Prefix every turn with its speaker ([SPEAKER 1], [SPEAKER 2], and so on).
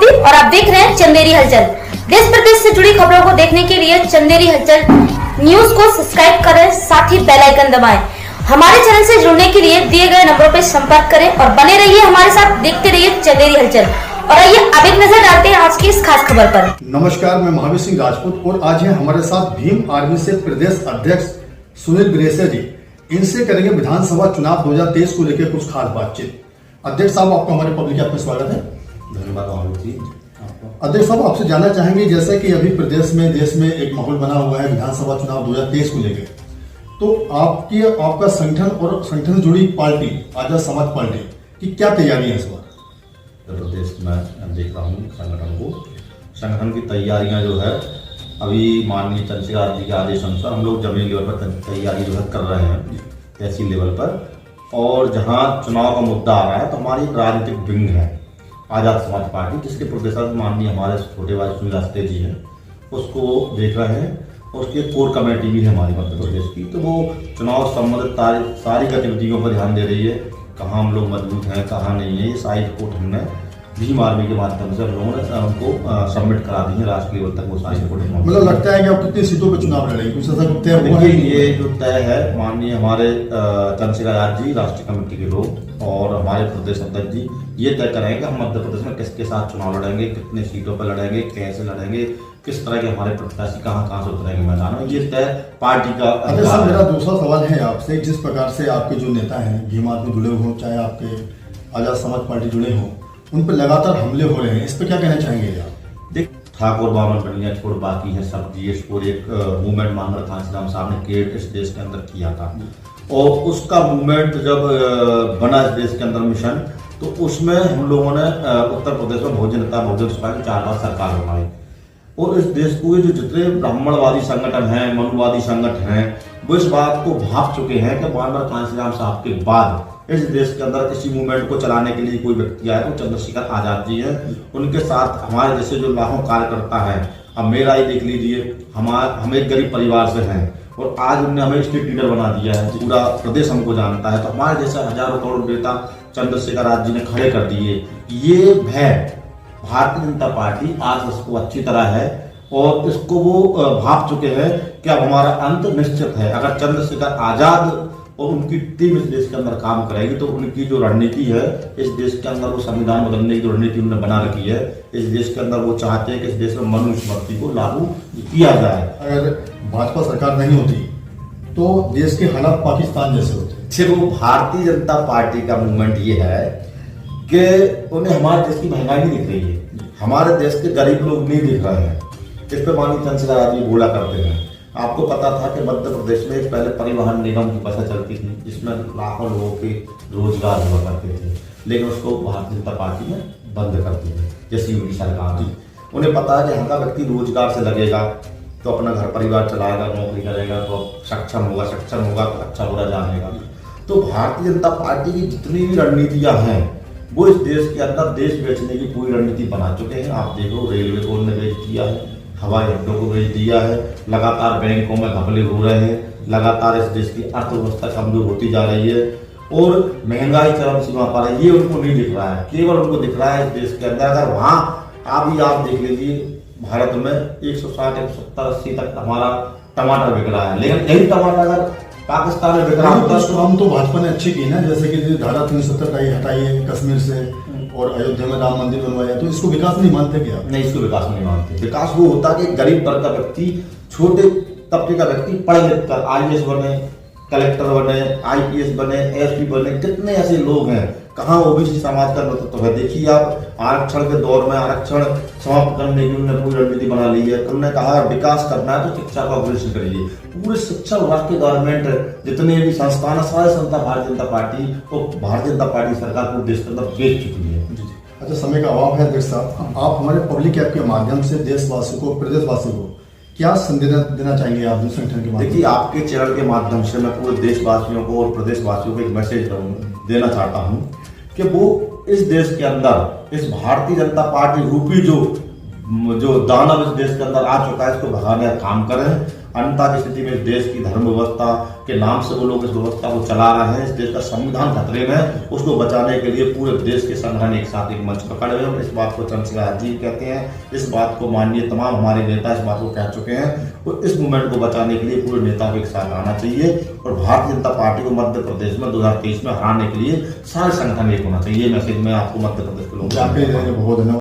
[SPEAKER 1] आकृति और आप देख रहे हैं चंदेरी हलचल। देश प्रदेश से जुड़ी खबरों को देखने के लिए चंदेरी हलचल न्यूज को सब्सक्राइब करें, साथ ही बेल आइकन दबाएं। हमारे चैनल से जुड़ने के लिए दिए गए नंबरों पर संपर्क करें और बने रहिए हमारे साथ, देखते रहिए चंदेरी हलचल। और आइए अब एक नजर डालते हैं आज की इस खास खबर पर।
[SPEAKER 2] नमस्कार, मैं महावीर सिंह राजपूत और आज है हमारे साथ भीम आर्मी से प्रदेश अध्यक्ष सुनील बिरेसे जी। इनसे करेंगे विधानसभा चुनाव 2023 को लेकर कुछ खास बातचीत। अध्यक्ष साहब, आपका हमारे पब्लिक ऐप में स्वागत है।
[SPEAKER 3] धन्यवाद महावीर जी।
[SPEAKER 2] अध्यक्ष साहब, आपसे जानना चाहेंगे जैसे कि अभी प्रदेश में देश में एक माहौल बना हुआ है विधानसभा चुनाव 2023 को लेकर, तो आपका संगठन और संगठन से जुड़ी पार्टी आजाद समाज पार्टी की क्या तैयारी है इस बार?
[SPEAKER 3] प्रदेश में देख रहा हूँ संगठन की तैयारियां जो है अभी माननीय चंद्रशेखर जी के आदेश अनुसार हम लोग जमीनी लेवल पर तैयारी जो है कर रहे हैं, तहसील लेवल पर। और जहाँ चुनाव का मुद्दा आ रहा है तो हमारी एक राजनीतिक विंग है आजाद समाज पार्टी, जिसके प्रदेशाध्यक्ष माननीय हमारे छोटे भाई सुनील रास्ते जी हैं, उसको देख रहे हैं। और उसकी कोर कमेटी भी है हमारी मध्य प्रदेश की, तो वो चुनाव संबंधित सारी गतिविधियों पर ध्यान दे रही है। कहाँ हम लोग मजबूत हैं, कहाँ नहीं है, ये सारी रिपोर्ट हमने भीम आर्मी के माध्यम से हम लोगों ने उनको सबमिट करा दी है राष्ट्रीय लेवल तक। वो सारी रिपोर्ट
[SPEAKER 2] मतलब लगता है कि आप कितनी सीटों पे चुनाव लड़ेंगे, कुछ ऐसा तय हुआ है?
[SPEAKER 3] ये जो तय है माननीय हमारे चंद्रशेखर आजाद जी राष्ट्रीय कमेटी के लोग और हमारे प्रदेश अध्यक्ष जी ये तय करेंगे हम मध्य प्रदेश में किसके साथ चुनाव लड़ेंगे, कितने सीटों पर लड़ेंगे, कैसे लड़ेंगे, किस तरह के हमारे प्रत्याशी कहाँ से उतरेंगे मैदान में, ये तय पार्टी का।
[SPEAKER 2] अच्छा, मेरा दूसरा सवाल है आपसे, जिस प्रकार से आपके जो नेता हैं भीम आर्मी जुड़े हुए हों, चाहे आपके आजाद समाज पार्टी जुड़े हों, उन पर लगातार हमले हो रहे हैं, इस पर क्या कहना चाहेंगे आप?
[SPEAKER 3] देख, ठाकुर बामन बनिया छोड़ बाकी है सब जीएस और एक मूवमेंट मानवर कांशीराम साहब ने क्रिएट इस देश के अंदर किया था। और उसका मूवमेंट जब बना इस देश के अंदर मिशन, तो उसमें हम लोगों ने उत्तर प्रदेश में बहुजन नेता बहुजन सपा की 4 बार सरकार बनाई। और इस देश को जो जितने ब्राह्मणवादी संगठन हैं, मनुवादी संगठन हैं, वो इस बात को भाप चुके हैं कि मानवर कांशीराम साहब के बाद इस देश के अंदर किसी मूवमेंट को चलाने के लिए कोई व्यक्ति आए तो चंद्रशेखर आजाद जी हैं। उनके साथ हमारे जैसे जो लाखों कार्यकर्ता हैं, अब मेरा ही देख लीजिए, हम एक गरीब परिवार से हैं और आज उन्होंने हमें स्टेट लीडर बना दिया है, पूरा प्रदेश हमको जानता है। तो हमारे जैसे हजारों करोड़ नेता चंद्रशेखर आजाद जी ने खड़े कर दिए। ये भय भारतीय जनता पार्टी आज उसको अच्छी तरह है और इसको वो भाप चुके हैं कि अब हमारा अंत निश्चित है। अगर चंद्रशेखर आजाद और उनकी टीम इस देश के अंदर काम करेगी तो उनकी जो रणनीति है इस देश के अंदर, वो संविधान बदलने की जो रणनीति उन्होंने बना रखी है इस देश के अंदर, वो चाहते हैं कि इस देश में मनुस्मृति को लागू किया जाए।
[SPEAKER 2] अगर भाजपा सरकार नहीं होती तो देश के हालात पाकिस्तान जैसे होते।
[SPEAKER 3] सिर्फ भारतीय जनता पार्टी का मूवमेंट ये है कि उन्हें हमारे देश की महंगाई नहीं दिख रही है, हमारे देश के गरीब लोग नहीं दिख रहे हैं। इस पर माननीय चंद्रशेखर आजाद जी बोला करते हैं। आपको पता था कि मध्य प्रदेश में पहले परिवहन निगम की बसें चलती थी जिसमें लाखों लोगों के रोजगार हुआ करते थे, लेकिन उसको भारतीय जनता पार्टी ने बंद कर दी है, जैसी योगी सरकार थी। उन्हें पता है कि यहाँ का व्यक्ति रोजगार से लगेगा तो अपना घर परिवार चलाएगा, नौकरी करेगा तो सक्षम होगा तो अच्छा बुरा जानेगा। तो भारतीय जनता पार्टी की जितनी भी रणनीतियां हैं वो इस देश के अंदर देश बेचने की पूरी रणनीति बना चुके हैं। आप देखो, रेलवे को उन्होंने बेच दिया है, हवाई अड्डों को बेच दिया है, लगातार बैंकों में घपले हो रहे हैं, लगातार इस देश की अर्थव्यवस्था कमजोर होती जा रही है और महंगाई चरम सीमा पर है। ये उनको नहीं दिख रहा है, केवल उनको दिख रहा है इस देश के अंदर। अगर वहां आप देख लीजिए, भारत में 160, 170, 80 तक हमारा टमाटर बिक रहा है, लेकिन यही टमाटर अगर पाकिस्तान में बिक रहा होता तो
[SPEAKER 2] हम तो भाजपा ने अच्छी की ना, जैसे कि धारा 370 हटाई है कश्मीर से और अयोध्या में राम मंदिर बनवाया, तो इसको विकास नहीं मानते क्या?
[SPEAKER 3] नहीं, इसको विकास नहीं मानते। विकास वो होता है कि गरीब वर्ग का व्यक्ति, छोटे तबके का व्यक्ति पढ़ लिख कर IAS बने, कलेक्टर बने, IPS बने, SP बने। कितने ऐसे लोग हैं, कहाँ OBC समाज का नेतृत्व है? देखिए आप, आरक्षण के दौर में आरक्षण समाप्त करने की उन्होंने पूरी रणनीति बना ली है। उन्होंने कहा विकास करना है तो शिक्षा का ऑपरेशन करिए। पूरे शिक्षा विभाग के गवर्नमेंट जितने भी संस्थान है, सारे संस्था भारतीय जनता पार्टी और भारतीय जनता पार्टी सरकार को देश के अंदर बेच चुकी है।
[SPEAKER 2] अच्छा, समय का अभाव है अध्यक्ष साहब, आप हमारे पब्लिक ऐप के माध्यम से देशवासियों को, प्रदेशवासियों को क्या संदेश देना चाहेंगे आप संगठन के माध्यम?
[SPEAKER 3] देखिए, आपके चैनल के माध्यम से मैं पूरे देशवासियों को और प्रदेशवासियों को एक मैसेज देना चाहता हूँ कि वो इस देश के अंदर इस भारतीय जनता पार्टी रूपी जो दानव इस देश के अंदर आ चुका है, इसको भगाने का काम करें। अन्यथा की स्थिति में इस देश की धर्म व्यवस्था, के नाम से वो लोग इस व्यवस्था को चला रहे हैं। इस देश का संविधान खतरे में है, उसको बचाने के लिए पूरे देश के संगठन एक साथ एक मंच पर खड़े हुए। इस बात को चंद्रशेखर आजाद जी कहते हैं, इस बात को माननीय तमाम हमारे नेता इस बात को कह चुके हैं। और इस मूवमेंट को बचाने के लिए पूरे नेता को एक साथ आना चाहिए और भारतीय जनता पार्टी को मध्य प्रदेश में 2023 में हराने के लिए सारे संगठन एक होना चाहिए। मैसेज में आपको मध्य प्रदेश के लोग
[SPEAKER 2] बहुत धन्यवाद।